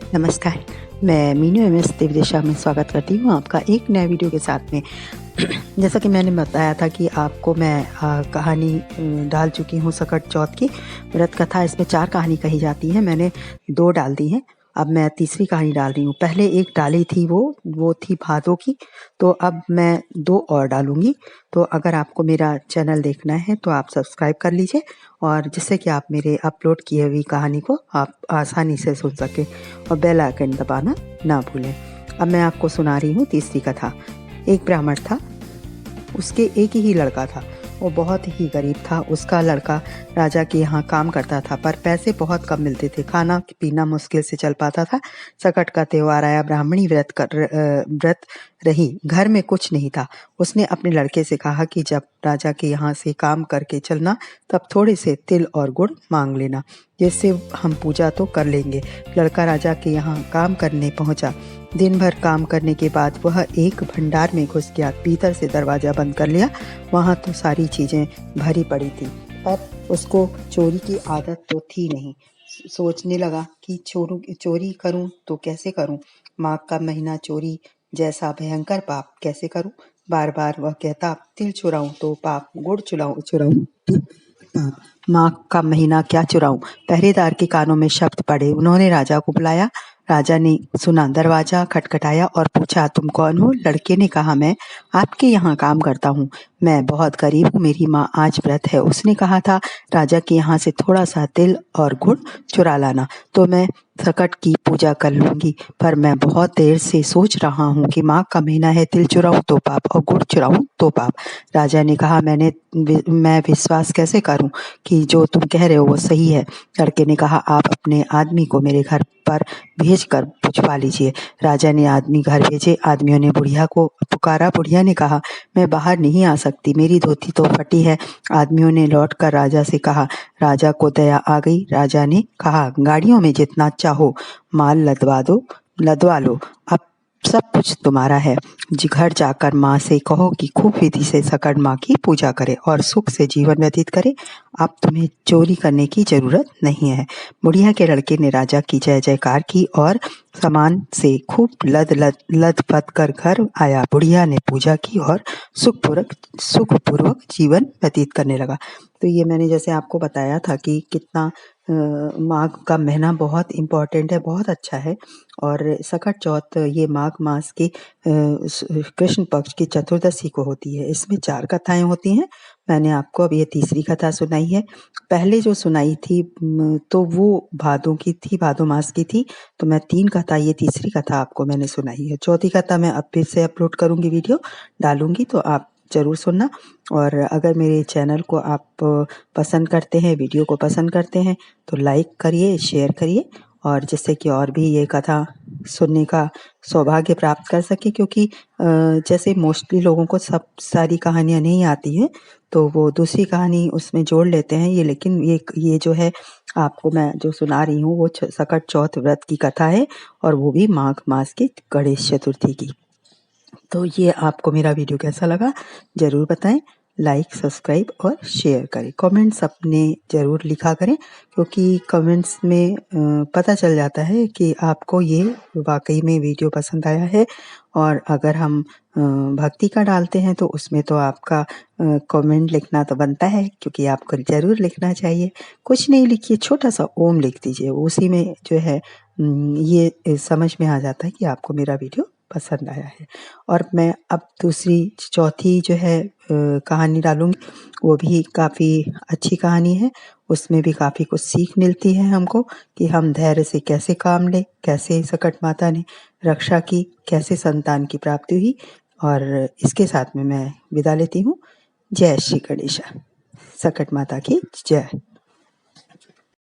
नमस्कार, मैं मीनू एमएस देवदेशा में स्वागत करती हूँ आपका एक नए वीडियो के साथ में। जैसा कि मैंने बताया था कि आपको मैं कहानी डाल चुकी हूँ सकट चौथ की व्रत कथा। इसमें 4 कहानी कही जाती हैं, मैंने 2 डाल दी हैं। अब मैं तीसरी कहानी डाल रही हूँ। पहले एक डाली थी वो थी भादों की, तो अब मैं 2 और डालूँगी। तो अगर आपको मेरा चैनल देखना है तो आप सब्सक्राइब कर लीजिए, और जिससे कि आप मेरे अपलोड किए हुई कहानी को आप आसानी से सुन सकें, और बेल आइकन दबाना ना भूलें। अब मैं आपको सुना रही हूँ तीसरी कथा। एक ब्राह्मण था, उसके एक ही लड़का था। वो बहुत ही गरीब था। उसका लड़का राजा के यहाँ काम करता था, पर पैसे बहुत कम मिलते थे। खाना पीना मुश्किल से चल पाता था। सकट का त्योहार आया, ब्राह्मणी व्रत रही, घर में कुछ नहीं था। उसने अपने लड़के से कहा कि जब राजा के यहाँ से काम करके चलना, तब थोड़े से तिल और गुड़ मांग लेना, जिससे हम पूजा तो कर लेंगे। लड़का राजा के यहाँ काम करने पहुंचा। दिन भर काम करने के बाद वह एक भंडार में घुस गया। भीतर से दरवाजा बंद कर लिया। वहाँ तो सारी चीजें भरी पड़ी थी, पर उसको चोरी की आदत तो थी नहीं। सोचने लगा कि चोरी करूं तो कैसे करूं। माघ का महीना, चोरी जैसा भयंकर पाप कैसे करूं। बार बार वह कहता, तिल चुराऊं तो पाप, गुड़ चुराऊं तो पाप, माघ का महीना क्या चुराऊं। पहरेदार के कानों में शब्द पड़े। उन्होंने राजा को बुलाया। राजा ने सुना, दरवाजा खटखटाया और पूछा, तुम कौन हो। लड़के ने कहा, मैं आपके यहाँ काम करता हूँ। मैं बहुत गरीब हूँ, मेरी माँ आज व्रत है। उसने कहा था राजा के यहाँ से थोड़ा सा तिल और गुड़ चुरा लाना, तो मैं सकट की पूजा कर लूंगी। पर मैं बहुत देर से सोच रहा हूँ कि माघ का महीना है, तिल चुराऊं तो पाप और गुड़ चुराऊं तो पाप। राजा ने कहा, मैं विश्वास कैसे करूं कि जो तुम कह रहे हो वो सही है। लड़के ने कहा, आप अपने आदमी को मेरे घर पर भेज कर पूछवा लीजिए। राजा ने आदमी घर भेजे। आदमियों ने बुढ़िया को पुकारा। बुढ़िया ने कहा, मैं बाहर नहीं आ सकती, मेरी धोती तो फटी है। आदमियों ने लौटकर राजा से कहा। राजा को दया आ गई। राजा ने कहा, गाड़ियों में जितना चाहो माल लदवा लो, अब सब कुछ तुम्हारा है। घर जाकर माँ से कहो कि खूब विधि से सकट माँ की पूजा करे और सुख से जीवन व्यतीत करे। अब तुम्हें चोरी करने की जरूरत नहीं है। बुढ़िया के लड़के ने राजा की जय जयकार की और सामान से खूब लद पद कर घर आया। बुढ़िया ने पूजा की और सुखपूर्वक जीवन व्यतीत करने लगा। तो ये मैंने जैसे आपको बताया था कि कितना माघ का महीना बहुत इम्पोर्टेंट है, बहुत अच्छा है। और सकट चौथ ये माघ मास की कृष्ण पक्ष की चतुर्दशी को होती है। इसमें 4 कथाएं होती हैं। मैंने आपको अब ये तीसरी कथा सुनाई है। पहले जो सुनाई थी तो वो भादों की थी, भादों मास की थी। तो मैं 3 कथा, ये तीसरी कथा आपको मैंने सुनाई है। चौथी कथा मैं अब फिर से अपलोड करूंगी, वीडियो डालूंगी, तो आप जरूर सुनना। और अगर मेरे चैनल को आप पसंद करते हैं, वीडियो को पसंद करते हैं, तो लाइक करिए, शेयर करिए, और जिससे कि और भी ये कथा सुनने का सौभाग्य प्राप्त कर सके। क्योंकि जैसे मोस्टली लोगों को सब सारी कहानियाँ नहीं आती हैं, तो वो दूसरी कहानी उसमें जोड़ लेते हैं। लेकिन ये जो है आपको मैं जो सुना रही हूँ वो सकट चौथ व्रत की कथा है, और वो भी माघ मास की गणेश चतुर्थी की। तो ये आपको मेरा वीडियो कैसा लगा ज़रूर बताएं। लाइक, सब्सक्राइब और शेयर करें। कमेंट्स अपने ज़रूर लिखा करें, क्योंकि कमेंट्स में पता चल जाता है कि आपको ये वाकई में वीडियो पसंद आया है। और अगर हम भक्ति का डालते हैं तो उसमें तो आपका कमेंट लिखना तो बनता है, क्योंकि आपको ज़रूर लिखना चाहिए। कुछ नहीं लिखिए, छोटा सा ओम लिख दीजिए, उसी में जो है ये समझ में आ जाता है कि आपको मेरा वीडियो पसंद आया है। और मैं अब चौथी जो है कहानी डालूंगी, वो भी काफ़ी अच्छी कहानी है। उसमें भी काफ़ी कुछ सीख मिलती है हमको कि हम धैर्य से कैसे काम लें, कैसे सकट माता ने रक्षा की, कैसे संतान की प्राप्ति हुई। और इसके साथ में मैं विदा लेती हूँ। जय श्री गणेशा। सकट माता की जय।